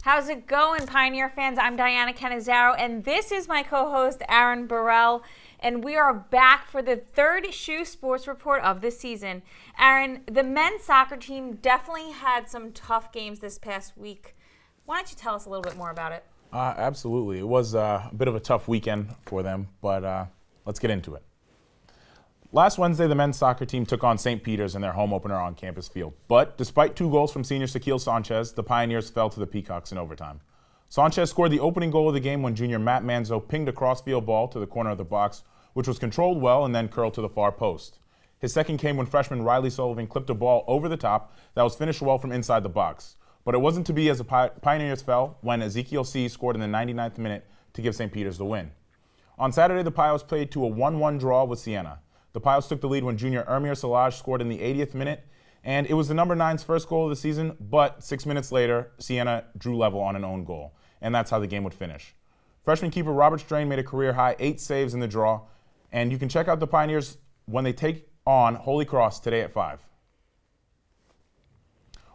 How's it going, Pioneer fans? I'm Diana Canizaro, and this is my co-host, Aaron Burrell, and we are back for the third SHU Sports Report of the season. Aaron, the men's soccer team definitely had some tough games this past week. Why don't you tell us a little bit more about it? Absolutely. It was a bit of a tough weekend for them, but let's get into it. Last Wednesday, the men's soccer team took on St. Peter's in their home opener on campus field. But despite 2 goals from senior Shaquille Sanchez, the Pioneers fell to the Peacocks in overtime. Sanchez scored the opening goal of the game when junior Matt Manzo pinged a crossfield ball to the corner of the box, which was controlled well and then curled to the far post. His second came when freshman Riley Sullivan clipped a ball over the top that was finished well from inside the box. But it wasn't to be as the Pioneers fell when Ezekiel C. scored in the 99th minute to give St. Peter's the win. On Saturday, the Pios played to a 1-1 draw with Siena. The Pios took the lead when junior Ermir Salaj scored in the 80th minute, and it was the number 9's first goal of the season, but 6 minutes later, Siena drew level on an own goal, and that's how the game would finish. Freshman keeper Robert Strain made a career-high 8 saves in the draw, and you can check out the Pioneers when they take on Holy Cross today at 5.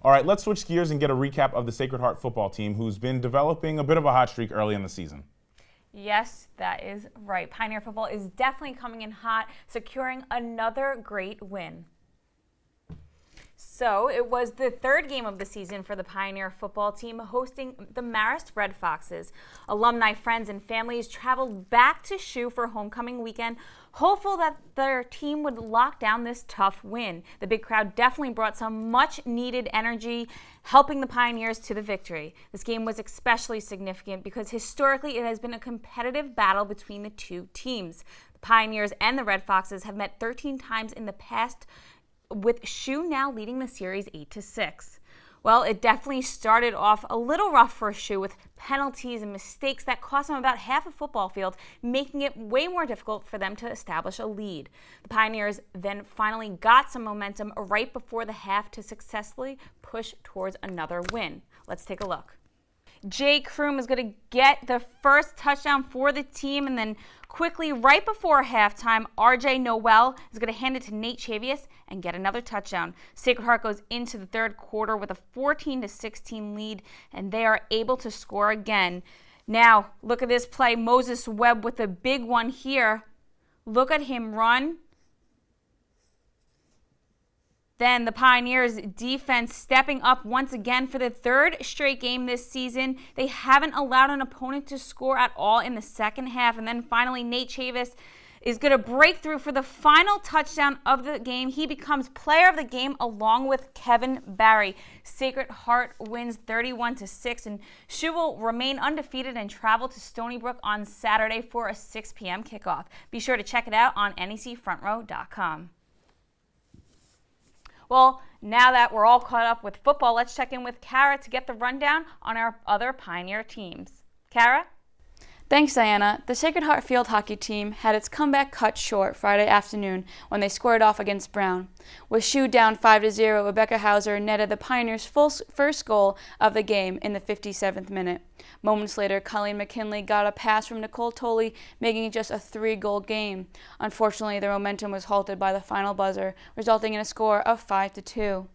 All right, let's switch gears and get a recap of the Sacred Heart football team, who's been developing a bit of a hot streak early in the season. Yes, that is right. Pioneer football is definitely coming in hot, securing another great win. So it was the third game of the season for the Pioneer football team, hosting the Marist Red Foxes. Alumni, friends, and families traveled back to SHU for homecoming weekend, hopeful that their team would lock down this tough win. The big crowd definitely brought some much-needed energy, helping the Pioneers to the victory. This game was especially significant because historically it has been a competitive battle between the two teams. The Pioneers and the Red Foxes have met 13 times in the past, with SHU now leading the series 8-6. Well, it definitely started off a little rough for SHU with penalties and mistakes that cost them about half a football field, making it way more difficult for them to establish a lead. The Pioneers then finally got some momentum right before the half to successfully push towards another win. Let's take a look. Jay Kroom is going to get the first touchdown for the team, and then quickly, right before halftime, RJ Noel is going to hand it to Nate Chavius and get another touchdown. Sacred Heart goes into the third quarter with a 14-16 lead, and they are able to score again. Now, look at this play. Moses Webb with a big one here. Look at him run. Then the Pioneers defense stepping up once again for the third straight game this season. They haven't allowed an opponent to score at all in the second half. And then finally, Nate Chavis is going to break through for the final touchdown of the game. He becomes player of the game along with Kevin Barry. Sacred Heart wins 31-6, and SHU will remain undefeated and travel to Stony Brook on Saturday for a 6 p.m. kickoff. Be sure to check it out on necfrontrow.com. Well, now that we're all caught up with football, let's check in with Kara to get the rundown on our other Pioneer teams. Kara? Thanks, Diana. The Sacred Heart field hockey team had its comeback cut short Friday afternoon when they squared off against Brown. With SHU down 5-0, Rebecca Hauser netted the Pioneers' first goal of the game in the 57th minute. Moments later, Colleen McKinley got a pass from Nicole Tolley, making it just a 3-goal game. Unfortunately, their momentum was halted by the final buzzer, resulting in a score of 5-2.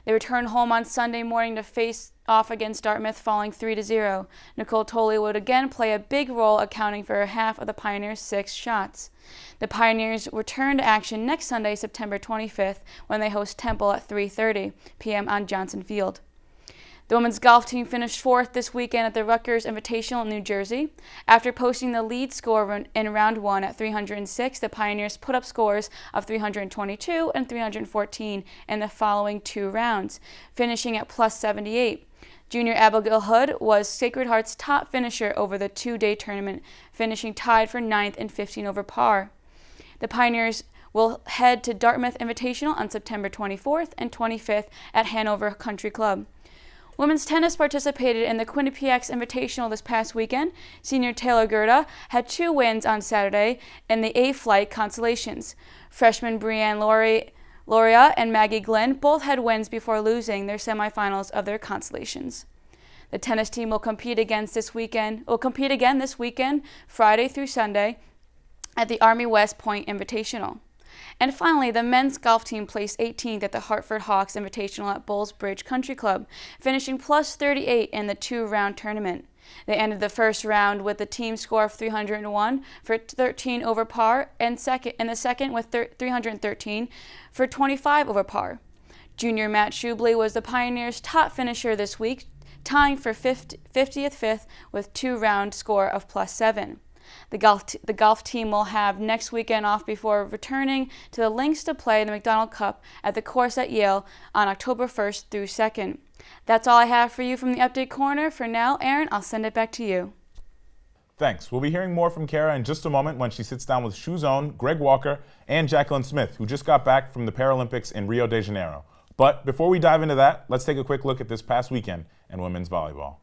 They returned home on Sunday morning to face off against Dartmouth, falling 3-0. Nicole Tolley would again play a big role, accounting for half of the Pioneers' 6 shots. The Pioneers return to action next Sunday, September 25th, when they host Temple at 3:30 p.m. on Johnson Field. The women's golf team finished 4th this weekend at the Rutgers Invitational in New Jersey. After posting the lead score in round 1 at 306, the Pioneers put up scores of 322 and 314 in the following 2 rounds, finishing at plus 78. Junior Abigail Hood was Sacred Heart's top finisher over the 2-day tournament, finishing tied for 9th and 15 over par. The Pioneers will head to Dartmouth Invitational on September 24th and 25th at Hanover Country Club. Women's tennis participated in the Quinnipiac Invitational this past weekend. Senior Taylor Gerda had 2 wins on Saturday in the A-Flight Constellations. Freshman Brianne Loria and Maggie Glenn both had wins before losing their semifinals of their constellations. The tennis team will compete again this weekend, Friday through Sunday, at the Army West Point Invitational. And finally, the men's golf team placed 18th at the Hartford Hawks Invitational at Bulls Bridge Country Club, finishing plus 38 in the two-round tournament. They ended the first round with a team score of 301 for 13 over par, and the second with 313 for 25 over par. Junior Matt Shubley was the Pioneers' top finisher this week, tying for 50th fifth with two-round score of plus 7. The golf team will have next weekend off before returning to the links to play the McDonald Cup at the course at Yale on October 1st through 2nd. That's all I have for you from the Update Corner. For now, Aaron, I'll send it back to you. Thanks. We'll be hearing more from Kara in just a moment when she sits down with SHU's own Greg Walker and Jacqueline Smith, who just got back from the Paralympics in Rio de Janeiro. But before we dive into that, let's take a quick look at this past weekend in women's volleyball.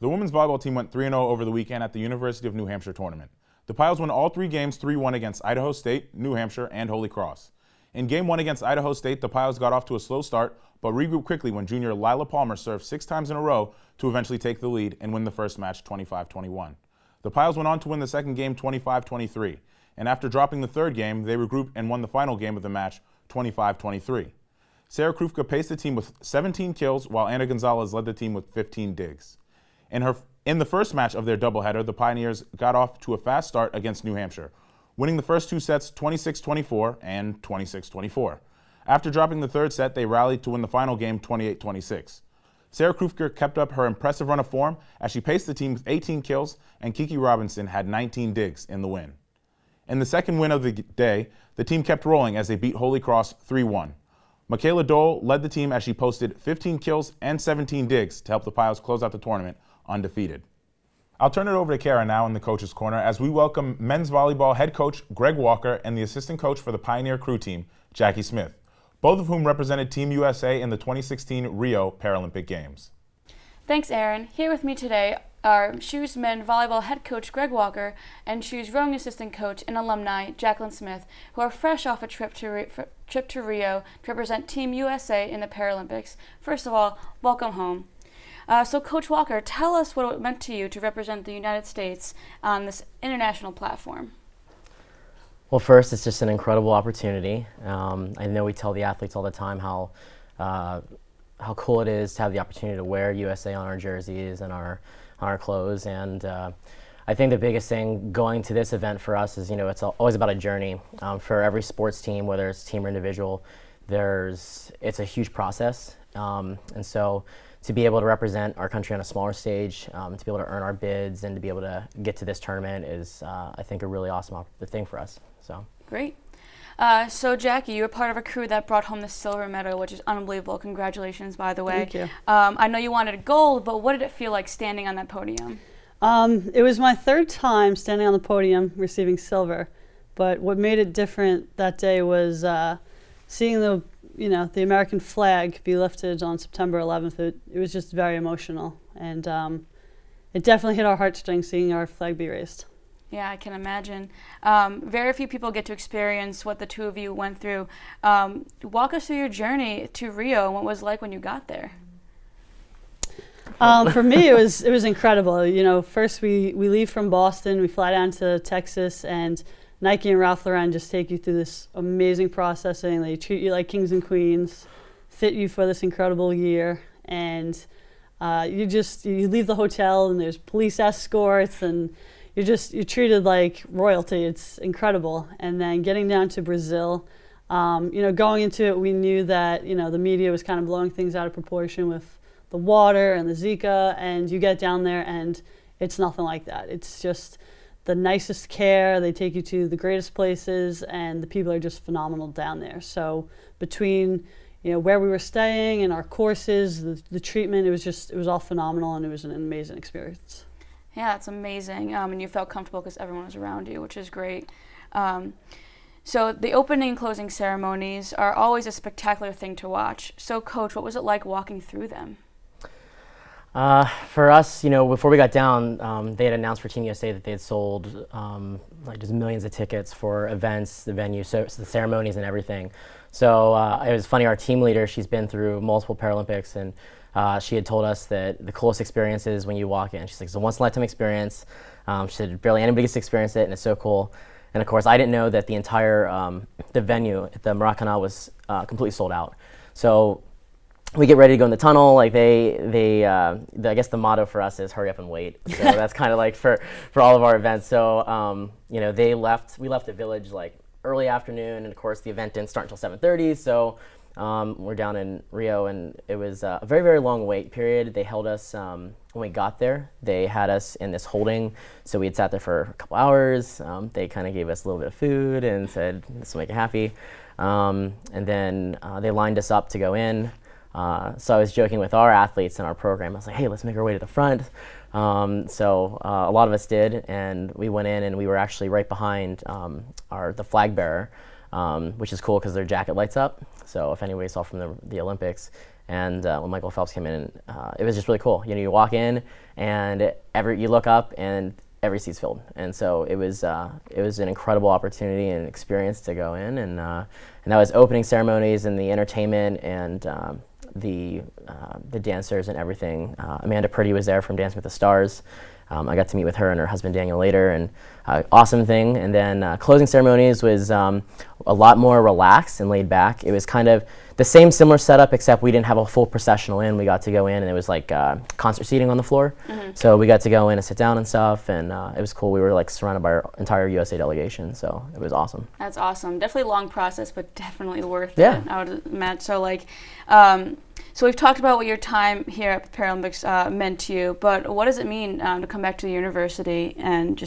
The women's volleyball team went 3-0 over the weekend at the University of New Hampshire tournament. The Piles won all 3 games 3-1 against Idaho State, New Hampshire, and Holy Cross. In Game 1 against Idaho State, the Piles got off to a slow start, but regrouped quickly when junior Lila Palmer served 6 times in a row to eventually take the lead and win the first match 25-21. The Piles went on to win the second game 25-23, and after dropping the third game, they regrouped and won the final game of the match 25-23. Sarah Krufka paced the team with 17 kills, while Anna Gonzalez led the team with 15 digs. In the first match of their doubleheader, the Pioneers got off to a fast start against New Hampshire, winning the first 2 sets 26-24 and 26-24. After dropping the third set, they rallied to win the final game 28-26. Sarah Krufka kept up her impressive run of form as she paced the team with 18 kills, and Kiki Robinson had 19 digs in the win. In the second win of the day, the team kept rolling as they beat Holy Cross 3-1. Michaela Dole led the team as she posted 15 kills and 17 digs to help the Piles close out the tournament undefeated. I'll turn it over to Kara now in the coach's corner as we welcome men's volleyball head coach Greg Walker and the assistant coach for the Pioneer crew team, Jackie Smith, both of whom represented Team USA in the 2016 Rio Paralympic Games. Thanks, Aaron. Here with me today are SHU's men volleyball head coach Greg Walker and SHU's rowing assistant coach and alumni Jacqueline Smith, who are fresh off a trip to Rio to represent Team USA in the Paralympics. First of all, welcome home. So Coach Walker, tell us what it meant to you to represent the United States on this international platform. Well, first, it's just an incredible opportunity. I know we tell the athletes all the time how cool it is to have the opportunity to wear USA on our jerseys and on our clothes. And I think the biggest thing going to this event for us is, it's always about a journey. For every sports team, whether it's team or individual, it's a huge process. And so to be able to represent our country on a smaller stage, to be able to earn our bids and to be able to get to this tournament is, I think, a really awesome thing for us. So great. So Jackie, you were part of a crew that brought home the silver medal, which is unbelievable. Congratulations, by the way. Thank you. I know you wanted gold, but what did it feel like standing on that podium? It was my 3rd time standing on the podium receiving silver, but what made it different that day was seeing the American flag be lifted on September 11th. It was just very emotional, and it definitely hit our heartstrings seeing our flag be raised. Yeah, I can imagine. Very few people get to experience what the two of you went through. Walk us through your journey to Rio and what it was like when you got there. For me, it was incredible. First we leave from Boston, we fly down to Texas, and Nike and Ralph Lauren just take you through this amazing processing. They treat you like kings and queens, fit you for this incredible year, and you leave the hotel and there's police escorts and you're treated like royalty. It's incredible. And then getting down to Brazil, going into it, we knew that the media was kind of blowing things out of proportion with the water and the Zika, and you get down there and it's nothing like that. It's just the nicest care. They take you to the greatest places, and the people are just phenomenal down there. So between where we were staying and our courses, the treatment, it was all phenomenal, and it was an amazing experience. Yeah, that's amazing. And you felt comfortable because everyone was around you, which is great. So the opening and closing ceremonies are always a spectacular thing to watch. So Coach, what was it like walking through them? For us, before we got down, they had announced for Team USA that they had sold just millions of tickets for events, the venue, so the ceremonies and everything. So it was funny, our team leader, she's been through multiple Paralympics, and she had told us that the coolest experience is when you walk in. She's like, it's a once-in-a-lifetime experience. She said barely anybody gets to experience it, and it's so cool. And of course, I didn't know that the entire the venue at the Maracana was completely sold out. So we get ready to go in the tunnel. Like I guess the motto for us is hurry up and wait. So that's kind of like for all of our events. So you know, we left the village like early afternoon, and of course the event didn't start until 7:30. So we're down in Rio, and it was a very, very long wait period. They held us when we got there. They had us in this holding, so we had sat there for a couple hours. They kind of gave us a little bit of food and said, "This will make you happy." And then they lined us up to go in. So I was joking with our athletes in our program. I was like, "Hey, let's make our way to the front." So a lot of us did, and we went in, and we were actually right behind the flag bearer, which is cool because their jacket lights up. So if anybody saw from the Olympics, and when Michael Phelps came in, it was just really cool. You know, you walk in, and you look up, and every seat's filled. And so it was an incredible opportunity and experience to go in, and that was opening ceremonies and the entertainment and the dancers and everything. Amanda Purdy was there from Dancing with the Stars. I got to meet with her and her husband Daniel later, and awesome thing. And then closing ceremonies was a lot more relaxed and laid back. It was kind of the same similar setup, except we didn't have a full processional in. We got to go in, and it was like concert seating on the floor. Mm-hmm. So we got to go in and sit down and stuff, and it was cool. We were like surrounded by our entire USA delegation, so it was awesome. That's awesome. Definitely a long process, but definitely worth it, I would imagine. So like, so we've talked about what your time here at the Paralympics meant to you, but what does it mean to come back to the university and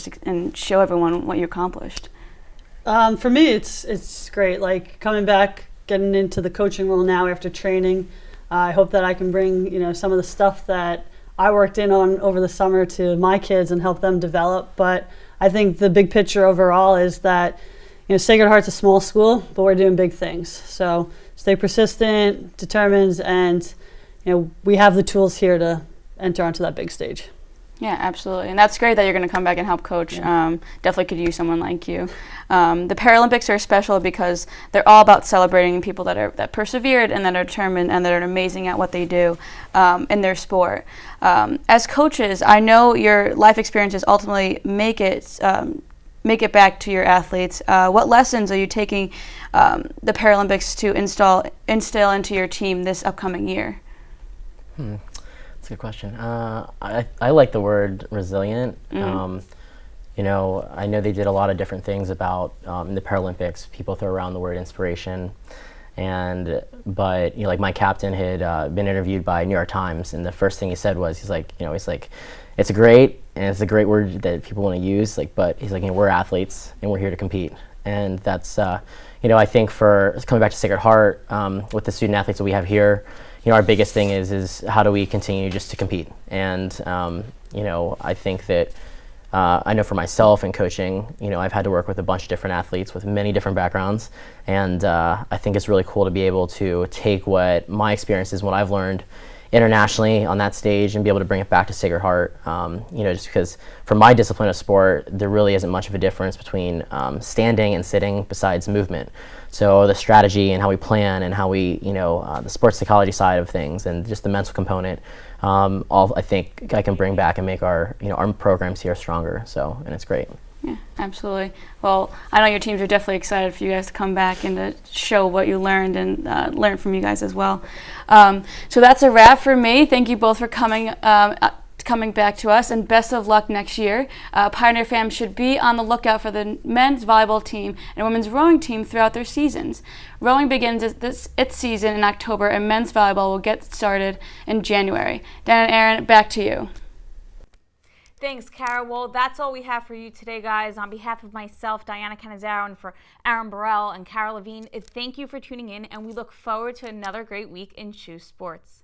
show everyone what you accomplished? For me, it's great. Like coming back, getting into the coaching role now after training. I hope that I can bring some of the stuff that I worked in on over the summer to my kids and help them develop. But I think the big picture overall is that Sacred Heart's a small school, but we're doing big things. So stay persistent, determined, and we have the tools here to enter onto that big stage. Yeah, absolutely. And that's great that you're going to come back and help coach. Yeah. Definitely could use someone like you. The Paralympics are special because they're all about celebrating people that persevered and that are determined and that are amazing at what they do in their sport. As coaches, I know your life experiences ultimately make it back to your athletes. What lessons are you taking the Paralympics to instill into your team this upcoming year? That's a good question. I like the word resilient. Mm-hmm. I know they did a lot of different things about in the Paralympics. People throw around the word inspiration, but like my captain had been interviewed by New York Times, and the first thing he said was, he's like, it's great, and it's a great word that people want to use, but he's like, we're athletes and we're here to compete, and that's I think for coming back to Sacred Heart with the student athletes that we have here. Our biggest thing is how do we continue just to compete, and I think that I know for myself in coaching, I've had to work with a bunch of different athletes with many different backgrounds, and I think it's really cool to be able to take what my experiences, what I've learned internationally on that stage, and be able to bring it back to Sacred Heart. Just because for my discipline of sport, there really isn't much of a difference between standing and sitting besides movement. So the strategy and how we plan and how we, the sports psychology side of things and just the mental component, all I think I can bring back and make our programs here stronger. So, and it's great. Yeah, absolutely. Well, I know your teams are definitely excited for you guys to come back and to show what you learned and learn from you guys as well. So that's a wrap for me. Thank you both for coming back to us, and best of luck next year. Pioneer fans should be on the lookout for the men's volleyball team and women's rowing team throughout their seasons. Rowing begins its season in October, and men's volleyball will get started in January. Dan and Aaron, back to you. Thanks, Kara. Well, that's all we have for you today, guys. On behalf of myself, Diana Canizaro, and for Aaron Burrell and Kara Levine, thank you for tuning in, and we look forward to another great week in SHU Sports.